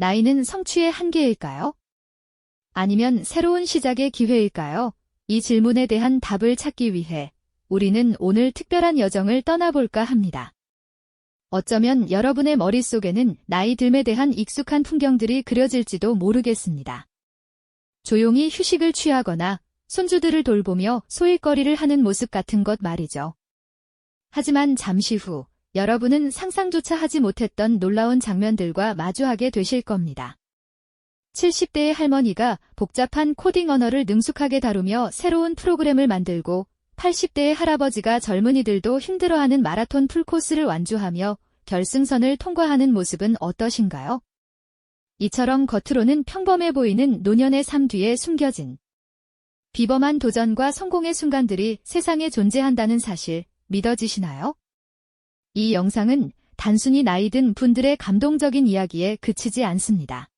나이는 성취의 한계일까요? 아니면 새로운 시작의 기회일까요? 이 질문에 대한 답을 찾기 위해 우리는 오늘 특별한 여정을 떠나볼까 합니다. 어쩌면 여러분의 머릿속에는 나이 듦에 대한 익숙한 풍경들이 그려질지도 모르겠습니다. 조용히 휴식을 취하거나 손주들을 돌보며 소일거리를 하는 모습 같은 것 말이죠. 하지만 잠시 후 여러분은 상상조차 하지 못했던 놀라운 장면들과 마주하게 되실 겁니다. 70대의 할머니가 복잡한 코딩 언어를 능숙하게 다루며 새로운 프로그램을 만들고 80대의 할아버지가 젊은이들도 힘들어하는 마라톤 풀코스를 완주하며 결승선을 통과하는 모습은 어떠신가요? 이처럼 겉으로는 평범해 보이는 노년의 삶 뒤에 숨겨진 비범한 도전과 성공의 순간들이 세상에 존재한다는 사실 믿어지시나요? 이 영상은 단순히 나이 든 분들의 감동적인 이야기에 그치지 않습니다.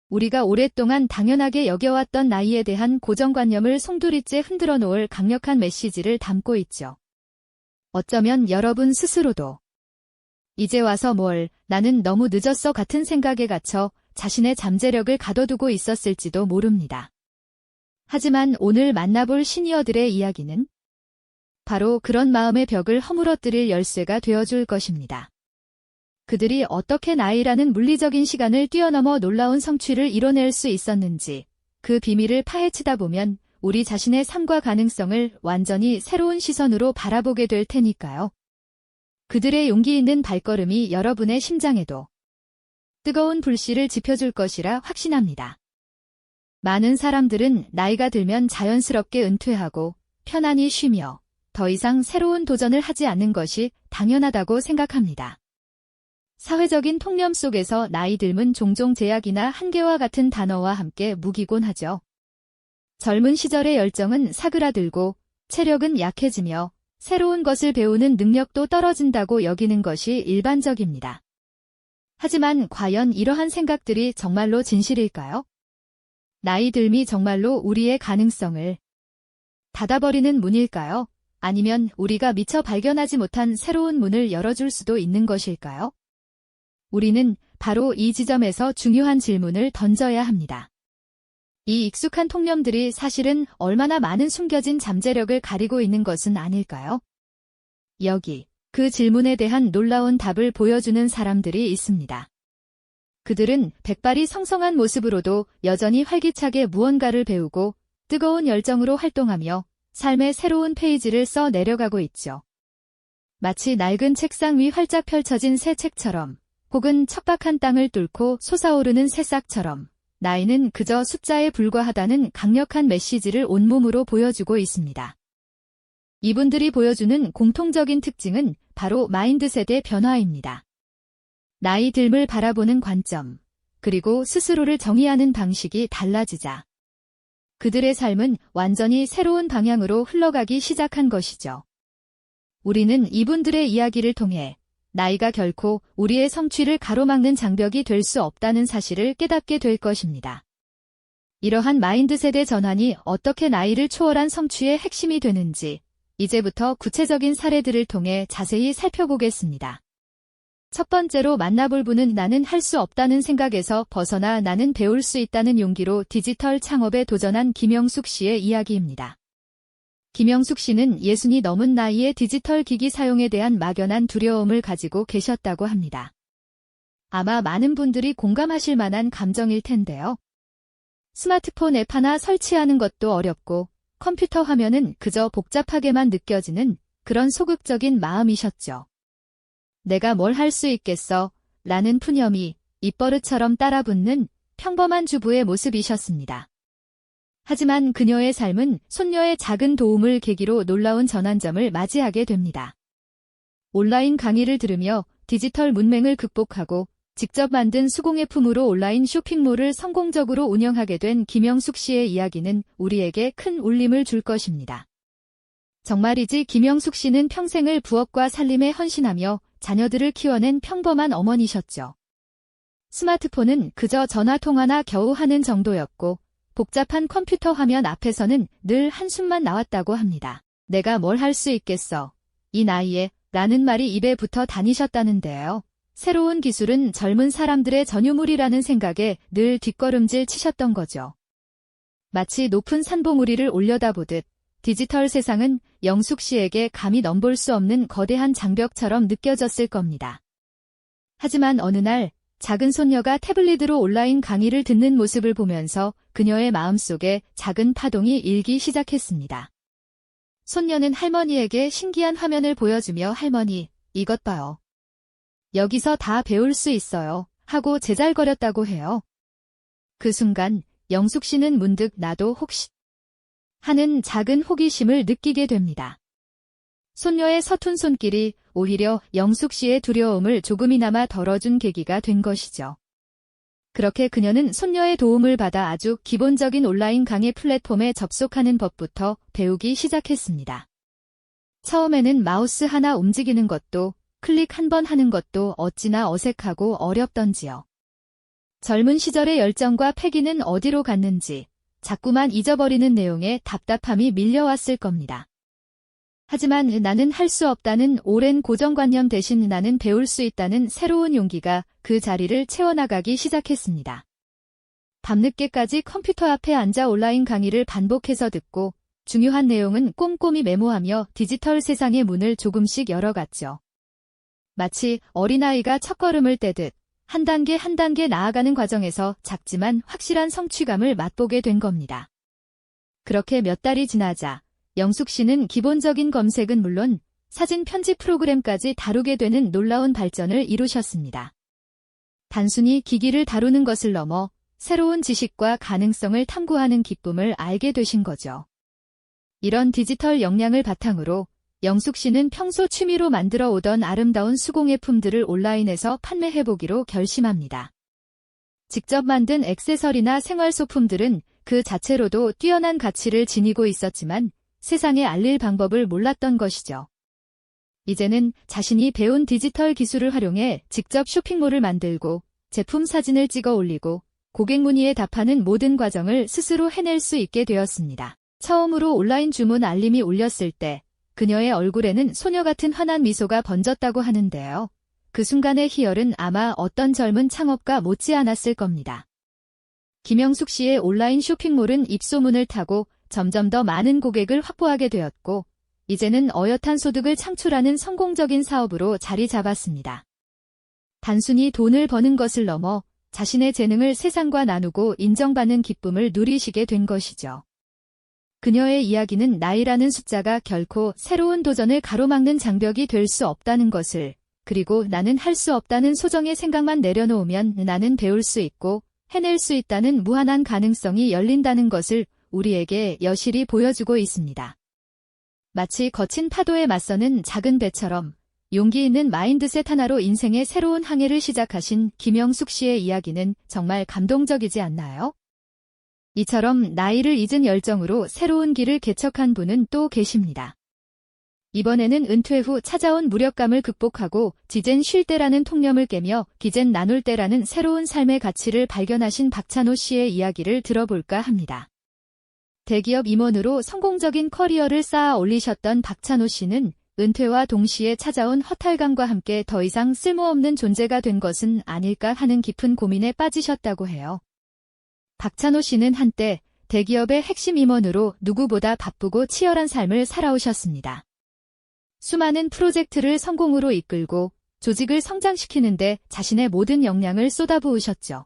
우리가 오랫동안 당연하게 여겨왔던 나이에 대한 고정관념을 송두리째 흔들어 놓을 강력한 메시지를 담고 있죠. 어쩌면 여러분 스스로도 이제 와서 뭘, 나는 너무 늦었어 같은 생각에 갇혀 자신의 잠재력을 가둬두고 있었을지도 모릅니다. 하지만 오늘 만나볼 시니어들의 이야기는 바로 그런 마음의 벽을 허물어뜨릴 열쇠가 되어줄 것입니다. 그들이 어떻게 나이라는 물리적인 시간을 뛰어넘어 놀라운 성취를 이뤄낼 수 있었는지 그 비밀을 파헤치다 보면 우리 자신의 삶과 가능성을 완전히 새로운 시선으로 바라보게 될 테니까요. 그들의 용기 있는 발걸음이 여러분의 심장에도 뜨거운 불씨를 지펴줄 것이라 확신합니다. 많은 사람들은 나이가 들면 자연스럽게 은퇴하고 편안히 쉬며 더 이상 새로운 도전을 하지 않는 것이 당연하다고 생각합니다. 사회적인 통념 속에서 나이 듦은 종종 제약이나 한계와 같은 단어와 함께 묵이곤 하죠. 젊은 시절의 열정은 사그라들고 체력은 약해지며 새로운 것을 배우는 능력도 떨어진다고 여기는 것이 일반적입니다. 하지만 과연 이러한 생각들이 정말로 진실일까요? 나이 듦이 정말로 우리의 가능성을 닫아버리는 문일까요? 아니면 우리가 미처 발견하지 못한 새로운 문을 열어줄 수도 있는 것일까요? 우리는 바로 이 지점에서 중요한 질문을 던져야 합니다. 이 익숙한 통념들이 사실은 얼마나 많은 숨겨진 잠재력을 가리고 있는 것은 아닐까요? 여기 그 질문에 대한 놀라운 답을 보여주는 사람들이 있습니다. 그들은 백발이 성성한 모습으로도 여전히 활기차게 무언가를 배우고 뜨거운 열정으로 활동하며 삶의 새로운 페이지를 써 내려가고 있죠. 마치 낡은 책상 위 활짝 펼쳐진 새 책처럼 혹은 척박한 땅을 뚫고 솟아오르는 새싹처럼 나이는 그저 숫자에 불과하다는 강력한 메시지를 온몸으로 보여주고 있습니다. 이분들이 보여주는 공통적인 특징은 바로 마인드셋의 변화입니다. 나이 듦을 바라보는 관점, 그리고 스스로를 정의하는 방식이 달라지자 그들의 삶은 완전히 새로운 방향으로 흘러가기 시작한 것이죠. 우리는 이분들의 이야기를 통해 나이가 결코 우리의 성취를 가로막는 장벽이 될 수 없다는 사실을 깨닫게 될 것입니다. 이러한 마인드셋의 전환이 어떻게 나이를 초월한 성취의 핵심이 되는지 이제부터 구체적인 사례들을 통해 자세히 살펴보겠습니다. 첫 번째로 만나볼 분은 나는 할 수 없다는 생각에서 벗어나 나는 배울 수 있다는 용기로 디지털 창업에 도전한 김영숙 씨의 이야기입니다. 김영숙 씨는 60이 넘은 나이에 디지털 기기 사용에 대한 막연한 두려움을 가지고 계셨다고 합니다. 아마 많은 분들이 공감하실 만한 감정일 텐데요. 스마트폰 앱 하나 설치하는 것도 어렵고 컴퓨터 화면은 그저 복잡하게만 느껴지는 그런 소극적인 마음이셨죠. 내가 뭘 할 수 있겠어? 라는 푸념이 입버릇처럼 따라붙는 평범한 주부의 모습이셨습니다. 하지만 그녀의 삶은 손녀의 작은 도움을 계기로 놀라운 전환점을 맞이하게 됩니다. 온라인 강의를 들으며 디지털 문맹을 극복하고 직접 만든 수공예품으로 온라인 쇼핑몰을 성공적으로 운영하게 된 김영숙 씨의 이야기는 우리에게 큰 울림을 줄 것입니다. 정말이지 김영숙 씨는 평생을 부업과 살림에 헌신하며 자녀들을 키워낸 평범한 어머니셨죠. 스마트폰은 그저 전화통화나 겨우 하는 정도였고 복잡한 컴퓨터 화면 앞에서는 늘 한숨만 나왔다고 합니다. 내가 뭘 할 수 있겠어. 이 나이에 라는 말이 입에 붙어 다니셨다는데요. 새로운 기술은 젊은 사람들의 전유물이라는 생각에 늘 뒷걸음질 치셨던 거죠. 마치 높은 산봉우리를 올려다보듯 디지털 세상은 영숙 씨에게 감히 넘볼 수 없는 거대한 장벽처럼 느껴졌을 겁니다. 하지만 어느 날 작은 손녀가 태블릿으로 온라인 강의를 듣는 모습을 보면서 그녀의 마음속에 작은 파동이 일기 시작했습니다. 손녀는 할머니에게 신기한 화면을 보여주며 할머니, 이것 봐요. 여기서 다 배울 수 있어요. 하고 제잘거렸다고 해요. 그 순간 영숙 씨는 문득 나도 혹시 하는 작은 호기심을 느끼게 됩니다. 손녀의 서툰 손길이 오히려 영숙 씨의 두려움을 조금이나마 덜어준 계기가 된 것이죠. 그렇게 그녀는 손녀의 도움을 받아 아주 기본적인 온라인 강의 플랫폼에 접속하는 법부터 배우기 시작했습니다. 처음에는 마우스 하나 움직이는 것도 클릭 한 번 하는 것도 어찌나 어색하고 어렵던지요. 젊은 시절의 열정과 패기는 어디로 갔는지 자꾸만 잊어버리는 내용에 답답함이 밀려왔을 겁니다. 하지만 나는 할 수 없다는 오랜 고정관념 대신 나는 배울 수 있다는 새로운 용기가 그 자리를 채워나가기 시작했습니다. 밤늦게까지 컴퓨터 앞에 앉아 온라인 강의를 반복해서 듣고 중요한 내용은 꼼꼼히 메모하며 디지털 세상의 문을 조금씩 열어갔죠. 마치 어린아이가 첫걸음을 떼듯 한 단계 한 단계 나아가는 과정에서 작지만 확실한 성취감을 맛보게 된 겁니다. 그렇게 몇 달이 지나자 영숙 씨는 기본적인 검색은 물론 사진 편집 프로그램까지 다루게 되는 놀라운 발전을 이루셨습니다. 단순히 기기를 다루는 것을 넘어 새로운 지식과 가능성을 탐구하는 기쁨을 알게 되신 거죠. 이런 디지털 역량을 바탕으로 영숙 씨는 평소 취미로 만들어 오던 아름다운 수공예품들을 온라인에서 판매해보기로 결심합니다. 직접 만든 액세서리나 생활소품들은 그 자체로도 뛰어난 가치를 지니고 있었지만 세상에 알릴 방법을 몰랐던 것이죠. 이제는 자신이 배운 디지털 기술을 활용해 직접 쇼핑몰을 만들고 제품 사진을 찍어 올리고 고객 문의에 답하는 모든 과정을 스스로 해낼 수 있게 되었습니다. 처음으로 온라인 주문 알림이 울렸을 때 그녀의 얼굴에는 소녀 같은 환한 미소가 번졌다고 하는데요. 그 순간의 희열은 아마 어떤 젊은 창업가 못지않았을 겁니다. 김영숙 씨의 온라인 쇼핑몰은 입소문을 타고 점점 더 많은 고객을 확보하게 되었고 이제는 어엿한 소득을 창출하는 성공적인 사업으로 자리 잡았습니다. 단순히 돈을 버는 것을 넘어 자신의 재능을 세상과 나누고 인정받는 기쁨을 누리시게 된 것이죠. 그녀의 이야기는 나이라는 숫자가 결코 새로운 도전을 가로막는 장벽이 될 수 없다는 것을, 그리고 나는 할 수 없다는 소정의 생각만 내려놓으면 나는 배울 수 있고 해낼 수 있다는 무한한 가능성이 열린다는 것을 우리에게 여실히 보여주고 있습니다. 마치 거친 파도에 맞서는 작은 배처럼 용기 있는 마인드셋 하나로 인생의 새로운 항해를 시작하신 김영숙 씨의 이야기는 정말 감동적이지 않나요? 이처럼 나이를 잊은 열정으로 새로운 길을 개척한 분은 또 계십니다. 이번에는 은퇴 후 찾아온 무력감을 극복하고 지젠 쉴 때라는 통념을 깨며 기젠 나눌 때라는 새로운 삶의 가치를 발견하신 박찬호 씨의 이야기를 들어볼까 합니다. 대기업 임원으로 성공적인 커리어를 쌓아 올리셨던 박찬호 씨는 은퇴와 동시에 찾아온 허탈감과 함께 더 이상 쓸모없는 존재가 된 것은 아닐까 하는 깊은 고민에 빠지셨다고 해요. 박찬호 씨는 한때 대기업의 핵심 임원으로 누구보다 바쁘고 치열한 삶을 살아오셨습니다. 수많은 프로젝트를 성공으로 이끌고 조직을 성장시키는데 자신의 모든 역량을 쏟아부으셨죠.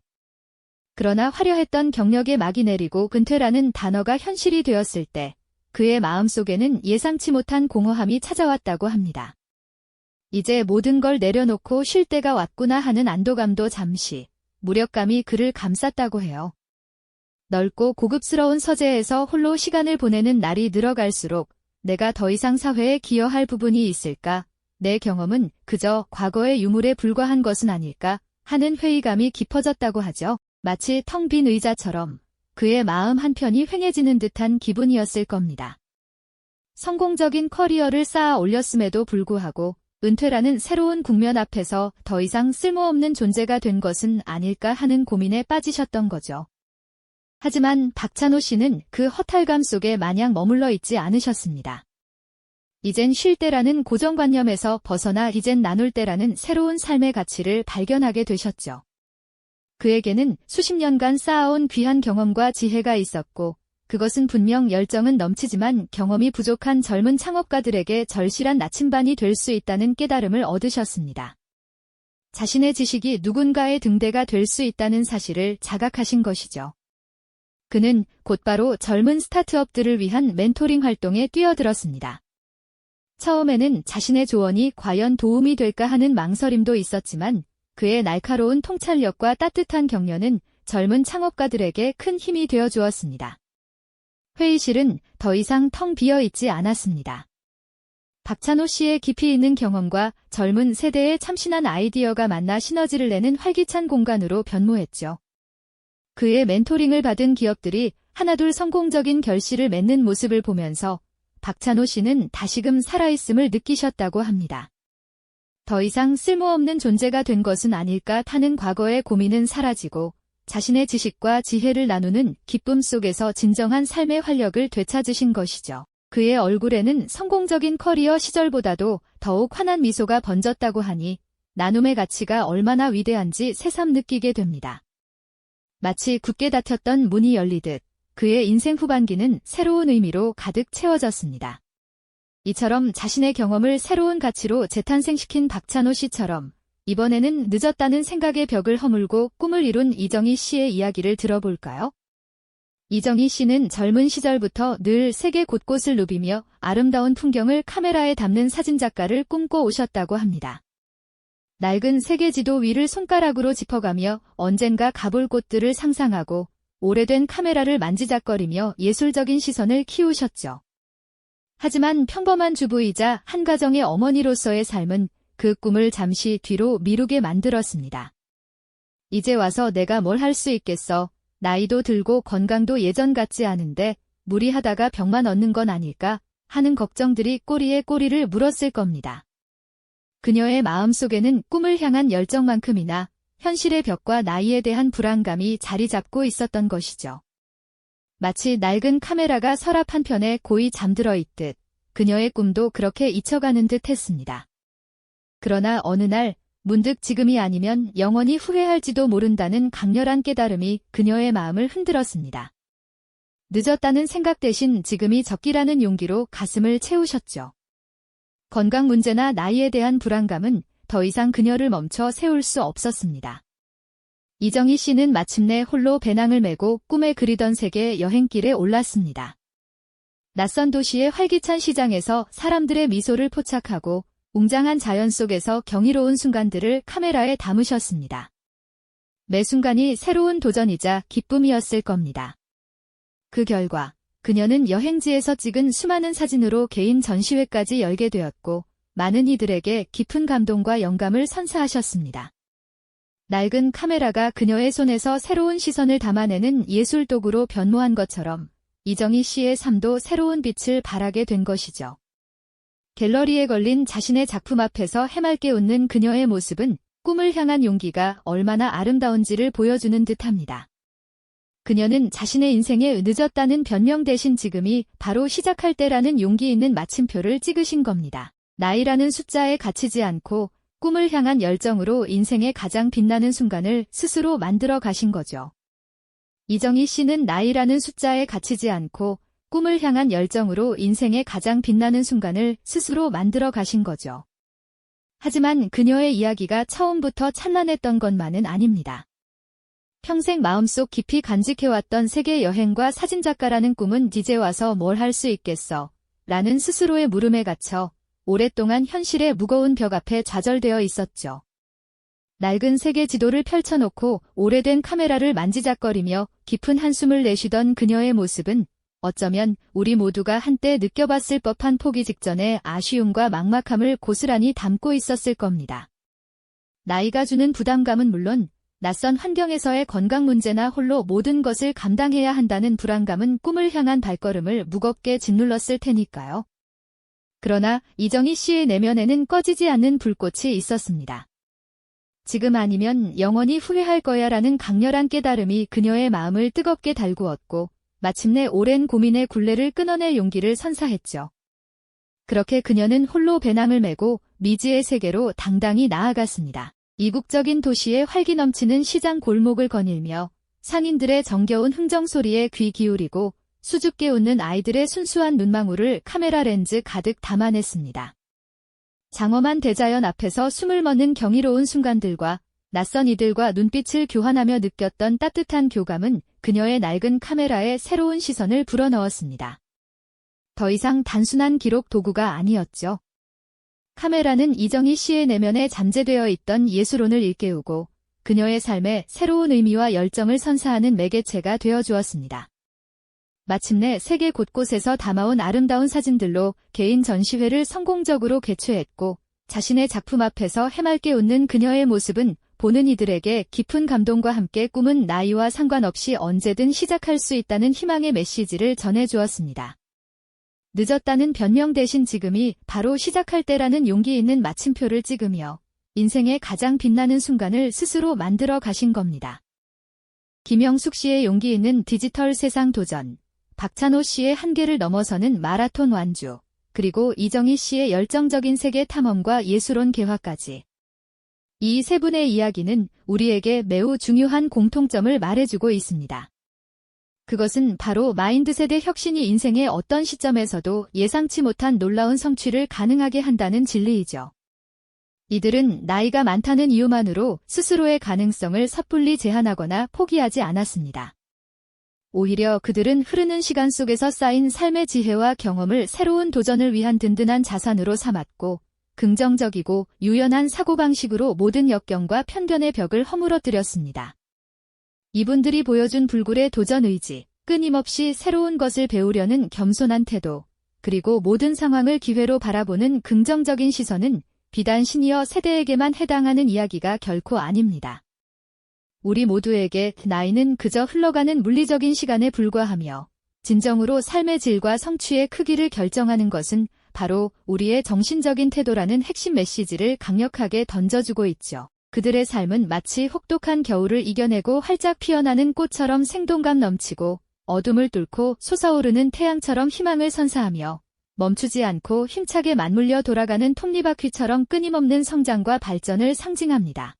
그러나 화려했던 경력에 막이 내리고 은퇴라는 단어가 현실이 되었을 때 그의 마음속에는 예상치 못한 공허함이 찾아왔다고 합니다. 이제 모든 걸 내려놓고 쉴 때가 왔구나 하는 안도감도 잠시, 무력감이 그를 감쌌다고 해요. 넓고 고급스러운 서재에서 홀로 시간을 보내는 날이 늘어갈수록 내가 더 이상 사회에 기여할 부분이 있을까? 내 경험은 그저 과거의 유물에 불과한 것은 아닐까? 하는 회의감이 깊어졌다고 하죠. 마치 텅 빈 의자처럼 그의 마음 한편이 휑해지는 듯한 기분이었을 겁니다. 성공적인 커리어를 쌓아 올렸음에도 불구하고 은퇴라는 새로운 국면 앞에서 더 이상 쓸모없는 존재가 된 것은 아닐까 하는 고민에 빠지셨던 거죠. 하지만 박찬호 씨는 그 허탈감 속에 마냥 머물러 있지 않으셨습니다. 이젠 쉴 때라는 고정관념에서 벗어나 이젠 나눌 때라는 새로운 삶의 가치를 발견하게 되셨죠. 그에게는 수십 년간 쌓아온 귀한 경험과 지혜가 있었고, 그것은 분명 열정은 넘치지만 경험이 부족한 젊은 창업가들에게 절실한 나침반이 될 수 있다는 깨달음을 얻으셨습니다. 자신의 지식이 누군가의 등대가 될 수 있다는 사실을 자각하신 것이죠. 그는 곧바로 젊은 스타트업들을 위한 멘토링 활동에 뛰어들었습니다. 처음에는 자신의 조언이 과연 도움이 될까 하는 망설임도 있었지만 그의 날카로운 통찰력과 따뜻한 격려는 젊은 창업가들에게 큰 힘이 되어 주었습니다. 회의실은 더 이상 텅 비어 있지 않았습니다. 박찬호 씨의 깊이 있는 경험과 젊은 세대의 참신한 아이디어가 만나 시너지를 내는 활기찬 공간으로 변모했죠. 그의 멘토링을 받은 기업들이 하나둘 성공적인 결실을 맺는 모습을 보면서 박찬호 씨는 다시금 살아있음을 느끼셨다고 합니다. 더 이상 쓸모없는 존재가 된 것은 아닐까 하는 과거의 고민은 사라지고 자신의 지식과 지혜를 나누는 기쁨 속에서 진정한 삶의 활력을 되찾으신 것이죠. 그의 얼굴에는 성공적인 커리어 시절보다도 더욱 환한 미소가 번졌다고 하니 나눔의 가치가 얼마나 위대한지 새삼 느끼게 됩니다. 마치 굳게 닫혔던 문이 열리듯 그의 인생 후반기는 새로운 의미로 가득 채워졌습니다. 이처럼 자신의 경험을 새로운 가치로 재탄생시킨 박찬호 씨처럼 이번에는 늦었다는 생각의 벽을 허물고 꿈을 이룬 이정희 씨의 이야기를 들어볼까요? 이정희 씨는 젊은 시절부터 늘 세계 곳곳을 누비며 아름다운 풍경을 카메라에 담는 사진작가를 꿈꿔 오셨다고 합니다. 낡은 세계 지도 위를 손가락으로 짚어가며 언젠가 가볼 곳들을 상상하고 오래된 카메라를 만지작거리며 예술적인 시선을 키우셨죠. 하지만 평범한 주부이자 한 가정의 어머니로서의 삶은 그 꿈을 잠시 뒤로 미루게 만들었습니다. 이제 와서 내가 뭘 할 수 있겠어. 나이도 들고 건강도 예전 같지 않은데 무리하다가 병만 얻는 건 아닐까 하는 걱정들이 꼬리에 꼬리를 물었을 겁니다. 그녀의 마음속에는 꿈을 향한 열정만큼이나 현실의 벽과 나이에 대한 불안감이 자리 잡고 있었던 것이죠. 마치 낡은 카메라가 서랍 한편에 고이 잠들어 있듯 그녀의 꿈도 그렇게 잊혀가는 듯 했습니다. 그러나 어느 날 문득 지금이 아니면 영원히 후회할지도 모른다는 강렬한 깨달음이 그녀의 마음을 흔들었습니다. 늦었다는 생각 대신 지금이 적기라는 용기로 가슴을 채우셨죠. 건강 문제나 나이에 대한 불안감은 더 이상 그녀를 멈춰 세울 수 없었습니다. 이정희 씨는 마침내 홀로 배낭을 메고 꿈에 그리던 세계 여행길에 올랐습니다. 낯선 도시의 활기찬 시장에서 사람들의 미소를 포착하고 웅장한 자연 속에서 경이로운 순간들을 카메라에 담으셨습니다. 매 순간이 새로운 도전이자 기쁨이었을 겁니다. 그 결과 그녀는 여행지에서 찍은 수많은 사진으로 개인 전시회까지 열게 되었고 많은 이들에게 깊은 감동과 영감을 선사하셨습니다. 낡은 카메라가 그녀의 손에서 새로운 시선을 담아내는 예술 도구로 변모한 것처럼 이정희 씨의 삶도 새로운 빛을 발하게 된 것이죠. 갤러리에 걸린 자신의 작품 앞에서 해맑게 웃는 그녀의 모습은 꿈을 향한 용기가 얼마나 아름다운지를 보여주는 듯합니다. 그녀는 자신의 인생에 늦었다는 변명 대신 지금이 바로 시작할 때라는 용기 있는 마침표를 찍으신 겁니다. 나이라는 숫자에 갇히지 않고 꿈을 향한 열정으로 인생의 가장 빛나는 순간을 스스로 만들어 가신 거죠. 이정희 씨는 나이라는 숫자에 갇히지 않고 꿈을 향한 열정으로 인생의 가장 빛나는 순간을 스스로 만들어 가신 거죠. 하지만 그녀의 이야기가 처음부터 찬란했던 것만은 아닙니다. 평생 마음속 깊이 간직해왔던 세계 여행과 사진작가라는 꿈은 이제 와서 뭘 할 수 있겠어? 라는 스스로의 물음에 갇혀 오랫동안 현실의 무거운 벽 앞에 좌절되어 있었죠. 낡은 세계 지도를 펼쳐놓고 오래된 카메라를 만지작거리며 깊은 한숨을 내쉬던 그녀의 모습은 어쩌면 우리 모두가 한때 느껴봤을 법한 포기 직전의 아쉬움과 막막함을 고스란히 담고 있었을 겁니다. 나이가 주는 부담감은 물론 낯선 환경에서의 건강 문제나 홀로 모든 것을 감당해야 한다는 불안감은 꿈을 향한 발걸음을 무겁게 짓눌렀을 테니까요. 그러나 이정희 씨의 내면에는 꺼지지 않는 불꽃이 있었습니다. 지금 아니면 영원히 후회할 거야 라는 강렬한 깨달음이 그녀의 마음을 뜨겁게 달구었고 마침내 오랜 고민의 굴레를 끊어낼 용기를 선사했죠. 그렇게 그녀는 홀로 배낭을 메고 미지의 세계로 당당히 나아갔습니다. 이국적인 도시의 활기 넘치는 시장 골목을 거닐며 상인들의 정겨운 흥정 소리에 귀 기울이고 수줍게 웃는 아이들의 순수한 눈망울을 카메라 렌즈 가득 담아냈습니다. 장엄한 대자연 앞에서 숨을 멎는 경이로운 순간들과 낯선 이들과 눈빛을 교환하며 느꼈던 따뜻한 교감은 그녀의 낡은 카메라에 새로운 시선을 불어넣었습니다. 더 이상 단순한 기록 도구가 아니었죠. 카메라는 이정희 씨의 내면에 잠재되어 있던 예술혼을 일깨우고 그녀의 삶에 새로운 의미와 열정을 선사하는 매개체가 되어주었습니다. 마침내 세계 곳곳에서 담아온 아름다운 사진들로 개인 전시회를 성공적으로 개최했고 자신의 작품 앞에서 해맑게 웃는 그녀의 모습은 보는 이들에게 깊은 감동과 함께 꿈은 나이와 상관없이 언제든 시작할 수 있다는 희망의 메시지를 전해주었습니다. 늦었다는 변명 대신 지금이 바로 시작할 때라는 용기 있는 마침표를 찍으며 인생의 가장 빛나는 순간을 스스로 만들어 가신 겁니다. 김영숙 씨의 용기 있는 디지털 세상 도전, 박찬호 씨의 한계를 넘어서는 마라톤 완주, 그리고 이정희 씨의 열정적인 세계 탐험과 예술혼 개화까지. 이 세 분의 이야기는 우리에게 매우 중요한 공통점을 말해주고 있습니다. 그것은 바로 마인드셋의 혁신이 인생의 어떤 시점에서도 예상치 못한 놀라운 성취를 가능하게 한다는 진리이죠. 이들은 나이가 많다는 이유만으로 스스로의 가능성을 섣불리 제한하거나 포기하지 않았습니다. 오히려 그들은 흐르는 시간 속에서 쌓인 삶의 지혜와 경험을 새로운 도전을 위한 든든한 자산으로 삼았고 긍정적이고 유연한 사고방식으로 모든 역경과 편견의 벽을 허물어뜨렸습니다. 이분들이 보여준 불굴의 도전 의지, 끊임없이 새로운 것을 배우려는 겸손한 태도, 그리고 모든 상황을 기회로 바라보는 긍정적인 시선은 비단 시니어 세대에게만 해당하는 이야기가 결코 아닙니다. 우리 모두에게 나이는 그저 흘러가는 물리적인 시간에 불과하며 진정으로 삶의 질과 성취의 크기를 결정하는 것은 바로 우리의 정신적인 태도라는 핵심 메시지를 강력하게 던져주고 있죠. 그들의 삶은 마치 혹독한 겨울을 이겨내고 활짝 피어나는 꽃처럼 생동감 넘치고 어둠을 뚫고 솟아오르는 태양처럼 희망을 선사하며 멈추지 않고 힘차게 맞물려 돌아가는 톱니바퀴처럼 끊임없는 성장과 발전을 상징합니다.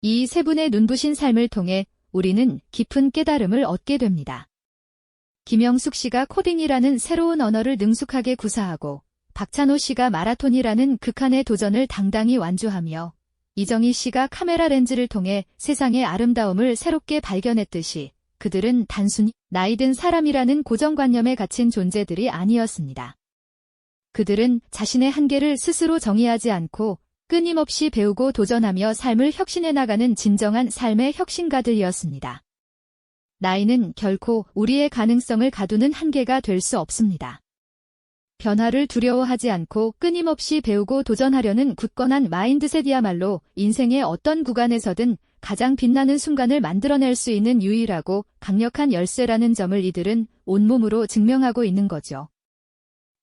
이 세 분의 눈부신 삶을 통해 우리는 깊은 깨달음을 얻게 됩니다. 김영숙 씨가 코딩이라는 새로운 언어를 능숙하게 구사하고 박찬호 씨가 마라톤이라는 극한의 도전을 당당히 완주하며 이정희 씨가 카메라 렌즈를 통해 세상의 아름다움을 새롭게 발견했듯이 그들은 단순히 나이든 사람이라는 고정관념에 갇힌 존재들이 아니었습니다. 그들은 자신의 한계를 스스로 정의하지 않고 끊임없이 배우고 도전하며 삶을 혁신해 나가는 진정한 삶의 혁신가들이었습니다. 나이는 결코 우리의 가능성을 가두는 한계가 될 수 없습니다. 변화를 두려워하지 않고 끊임없이 배우고 도전하려는 굳건한 마인드셋이야말로 인생의 어떤 구간에서든 가장 빛나는 순간을 만들어낼 수 있는 유일하고 강력한 열쇠라는 점을 이들은 온몸으로 증명하고 있는 거죠.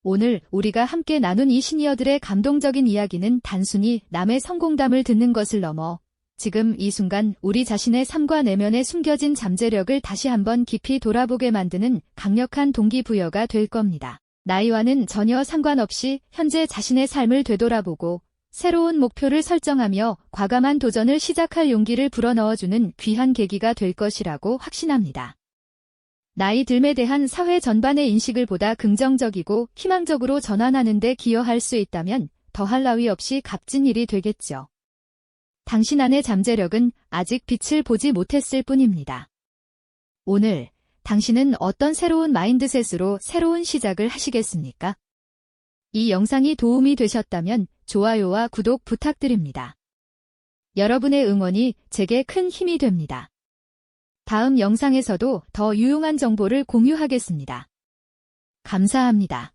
오늘 우리가 함께 나눈 이 시니어들의 감동적인 이야기는 단순히 남의 성공담을 듣는 것을 넘어 지금 이 순간 우리 자신의 삶과 내면에 숨겨진 잠재력을 다시 한번 깊이 돌아보게 만드는 강력한 동기부여가 될 겁니다. 나이와는 전혀 상관없이 현재 자신의 삶을 되돌아보고 새로운 목표를 설정하며 과감한 도전을 시작할 용기를 불어넣어주는 귀한 계기가 될 것이라고 확신합니다. 나이 듦에 대한 사회 전반의 인식을 보다 긍정적이고 희망적으로 전환하는 데 기여할 수 있다면 더할 나위 없이 값진 일이 되겠죠. 당신 안의 잠재력은 아직 빛을 보지 못했을 뿐입니다. 오늘 당신은 어떤 새로운 마인드셋으로 새로운 시작을 하시겠습니까? 이 영상이 도움이 되셨다면 좋아요와 구독 부탁드립니다. 여러분의 응원이 제게 큰 힘이 됩니다. 다음 영상에서도 더 유용한 정보를 공유하겠습니다. 감사합니다.